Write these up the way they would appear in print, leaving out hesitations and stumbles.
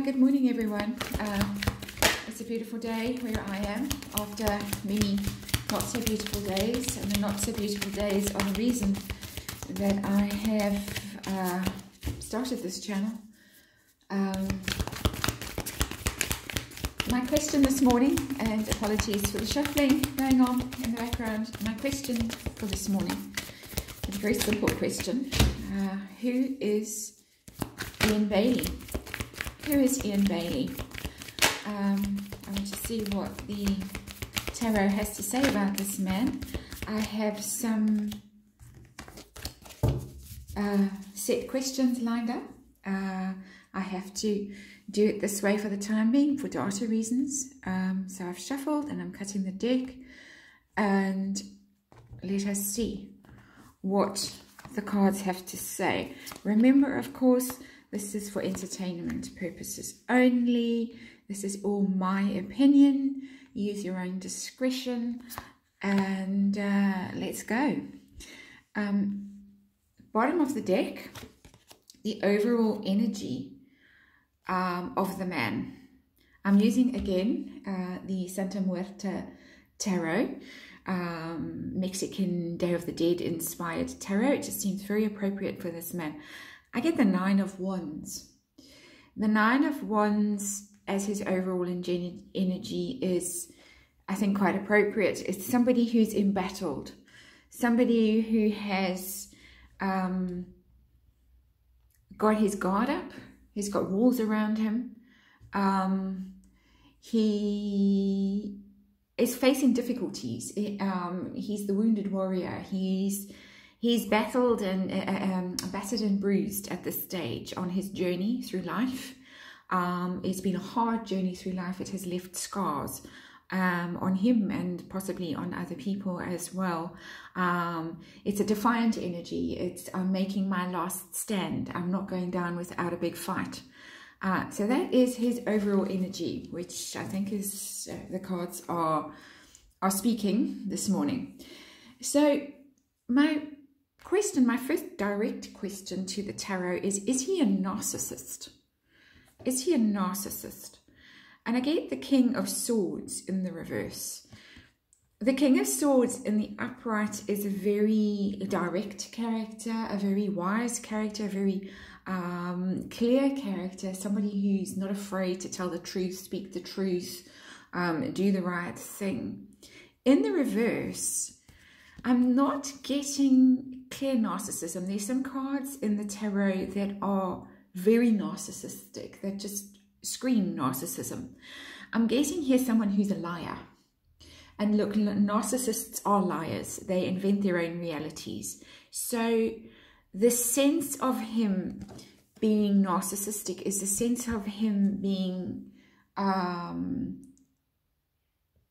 good morning everyone. It's a beautiful day where I am after many not so beautiful days, and the not so beautiful days are the reason that I have started this channel. My question this morning, and apologies for the shuffling going on in the background, my question for this morning is a very simple question. Who is Ian Bailey? Who is Ian Bailey? I want to see what the tarot has to say about this man. I have some set questions lined up. I have to do it this way for the time being for data reasons. So I've shuffled and I'm cutting the deck, and let us see what the cards have to say. Remember, of course, this is for entertainment purposes only. This is all my opinion. Use your own discretion, and let's go. Bottom of the deck, the overall energy of the man. I'm using again the Santa Muerta Tarot, Mexican Day of the Dead inspired tarot. It just seems very appropriate for this man. I get the Nine of Wands. The Nine of Wands as his overall energy is, I think, quite appropriate. It's somebody who's embattled, somebody who has got his guard up. He's got walls around him. He is facing difficulties. He's the wounded warrior. He's battled and battered and bruised at this stage on his journey through life. It's been a hard journey through life. It has left scars on him and possibly on other people as well. It's a defiant energy. It's I'm making my last stand. I'm not going down without a big fight. So that is his overall energy, which I think is the cards are speaking this morning. So my first direct question to the tarot is he a narcissist? Is he a narcissist? And I get the King of Swords in the reverse. The King of Swords in the upright is a very direct character, a very wise character, a very clear character, somebody who's not afraid to tell the truth, speak the truth, do the right thing. In the reverse, I'm not getting clear narcissism. There's some cards in the tarot that are very narcissistic, that just scream narcissism. I'm getting here someone who's a liar. And look, narcissists are liars. They invent their own realities. So the sense of him being narcissistic is the sense of him being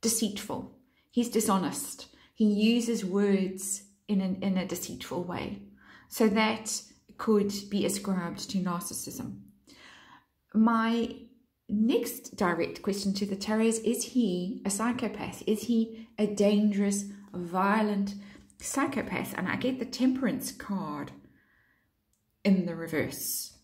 deceitful. He's dishonest. He uses words in a deceitful way. So that could be ascribed to narcissism. My next direct question to the tarot is he a psychopath? Is he a dangerous, violent psychopath? And I get the Temperance card in the reverse.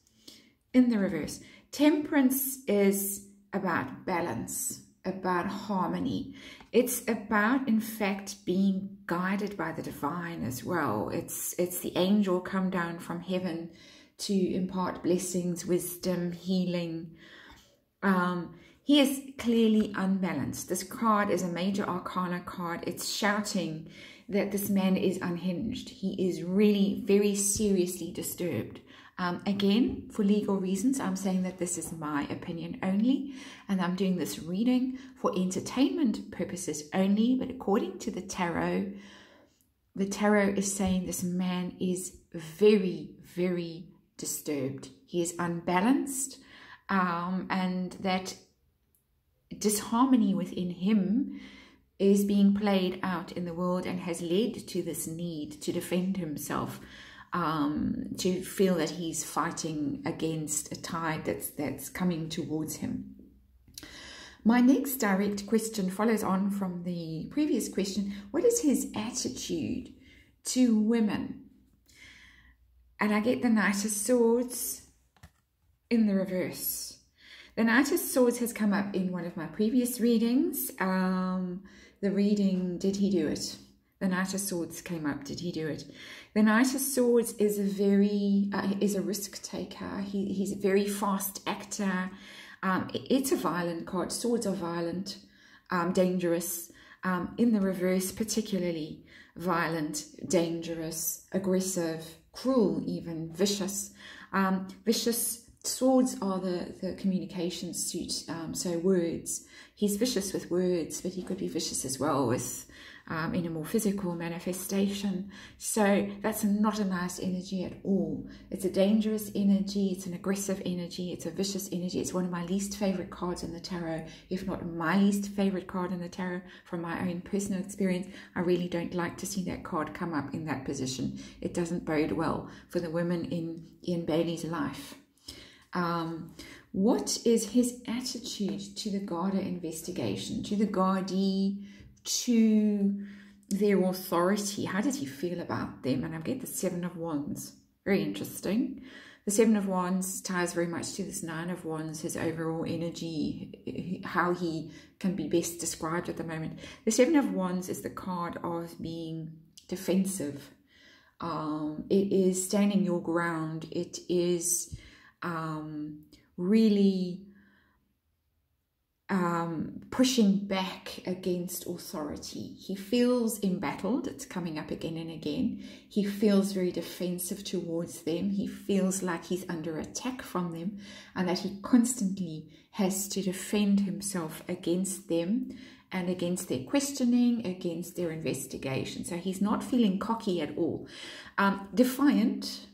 In the reverse. Temperance is about balance, about harmony. It's about, in fact, being guided by the divine as well. It's the angel come down from heaven to impart blessings, wisdom, healing. He is clearly unbalanced. This card is a major arcana card. It's shouting that this man is unhinged. He is really very seriously disturbed. Again, for legal reasons, I'm saying that this is my opinion only, and I'm doing this reading for entertainment purposes only. But according to the tarot is saying this man is very, very disturbed. He is unbalanced, and that disharmony within him is being played out in the world and has led to this need to defend himself, to feel that he's fighting against a tide that's coming towards him. My next direct question follows on from the previous question. What is his attitude to women? And I get the Knight of Swords in the reverse. The Knight of Swords has come up in one of my previous readings. The reading, Did He Do It? The Knight of Swords came up, Did He Do It? The Knight of Swords is a risk taker. He's a very fast actor. It's a violent card. Swords are violent, dangerous. In the reverse, particularly violent, dangerous, aggressive, cruel, even vicious. Vicious. Swords are the communication suit, so words. He's vicious with words, but he could be vicious as well with in a more physical manifestation. So that's not a nice energy at all. It's a dangerous energy, it's an aggressive energy, it's a vicious energy. It's one of my least favorite cards in the tarot, if not my least favorite card in the tarot. From my own personal experience, I really don't like to see that card come up in that position. It doesn't bode well for the women in Ian Bailey's life. What is his attitude to the Garda investigation, to the Gardaí, to their authority? How does he feel about them? And I get the Seven of Wands. Very interesting. The Seven of Wands ties very much to this Nine of Wands, his overall energy, how he can be best described at the moment. The Seven of Wands is the card of being defensive. It is standing your ground. It is really pushing back against authority. He feels embattled. It's coming up again and again. He feels very defensive towards them. He feels like he's under attack from them and that he constantly has to defend himself against them and against their questioning, against their investigation. So he's not feeling cocky at all. Defiant,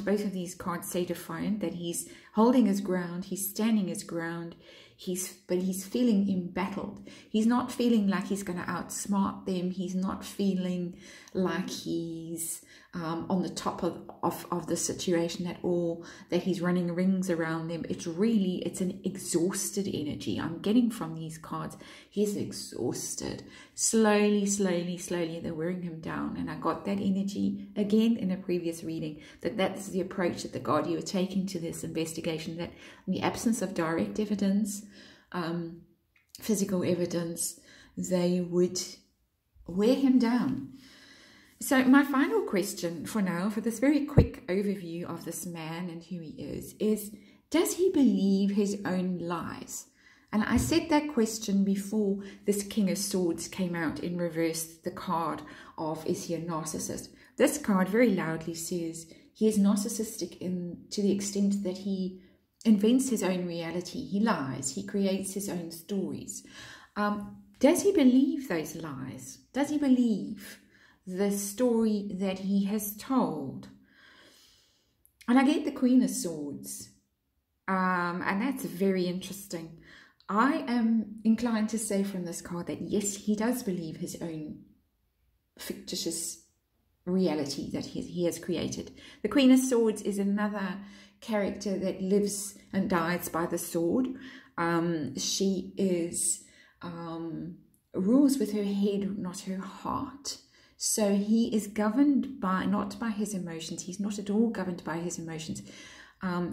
both of these cards say defiant, that he's holding his ground, he's standing his ground, but he's feeling embattled. He's not feeling like he's going to outsmart them. He's not feeling like he's on the top of the situation at all, that he's running rings around them. It's an exhausted energy I'm getting from these cards. He's exhausted. Slowly, they're wearing him down. And I got that energy again in a previous reading, that's the approach that the Gardaí are taking to this investigation, that in the absence of direct evidence, physical evidence, they would wear him down. So my final question for now, for this very quick overview of this man and who he is does he believe his own lies? And I said that question before this King of Swords came out in reverse, the card of, is he a narcissist? This card very loudly says he is narcissistic to the extent that he invents his own reality. He lies. He creates his own stories. Does he believe those lies? Does he believe the story that he has told? And I get the Queen of Swords. And that's very interesting. I am inclined to say from this card that yes, he does believe his own fictitious reality that he has created. The Queen of Swords is another character that lives and dies by the sword. She is rules with her head, not her heart. So he is governed not by his emotions. He's not at all governed by his emotions.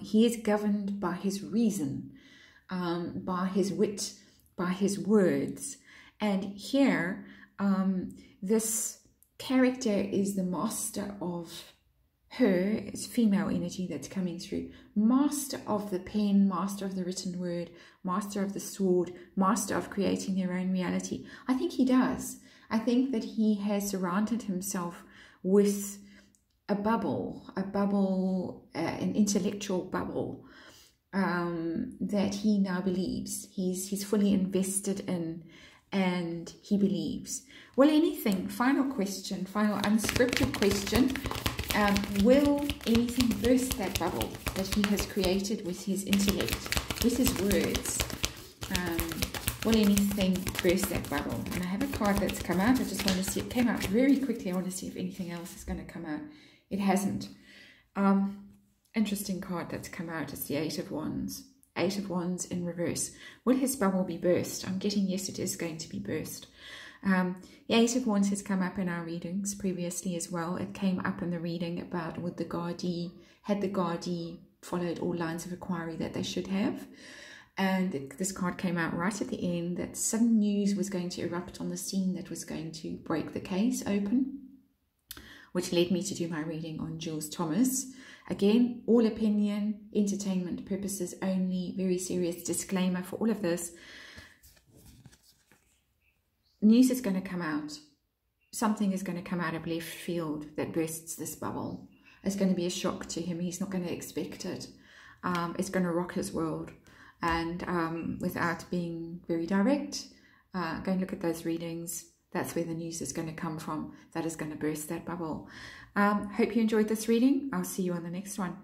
He is governed by his reason, by his wit, by his words. And here, this character is the master of her, it's female energy that's coming through, master of the pen, master of the written word, master of the sword, master of creating their own reality. I think he does. I think that he has surrounded himself with a bubble, an intellectual bubble that he now believes. He's fully invested in, and he believes. Well, anything, final question, final unscripted question, will anything burst that bubble that he has created with his intellect, with his words? Will anything burst that bubble? And I have a card that's come out. I just want to see, it came out very quickly. I want to see if anything else is going to come out. It hasn't. Interesting card that's come out. It's the Eight of Wands. Eight of Wands in reverse. Will his bubble be burst? I'm getting yes, it is going to be burst. The Eight of Wands has come up in our readings previously as well. It came up in the reading about had the Gardaí followed all lines of inquiry that they should have. And this card came out right at the end that sudden news was going to erupt on the scene that was going to break the case open, which led me to do my reading on Jules Thomas. Again, all opinion, entertainment purposes only, very serious disclaimer for all of this. News is going to come out. Something is going to come out of left field that bursts this bubble. It's going to be a shock to him. He's not going to expect it. It's going to rock his world. And without being very direct, go and look at those readings. That's where the news is going to come from. That is going to burst that bubble. Hope you enjoyed this reading. I'll see you on the next one.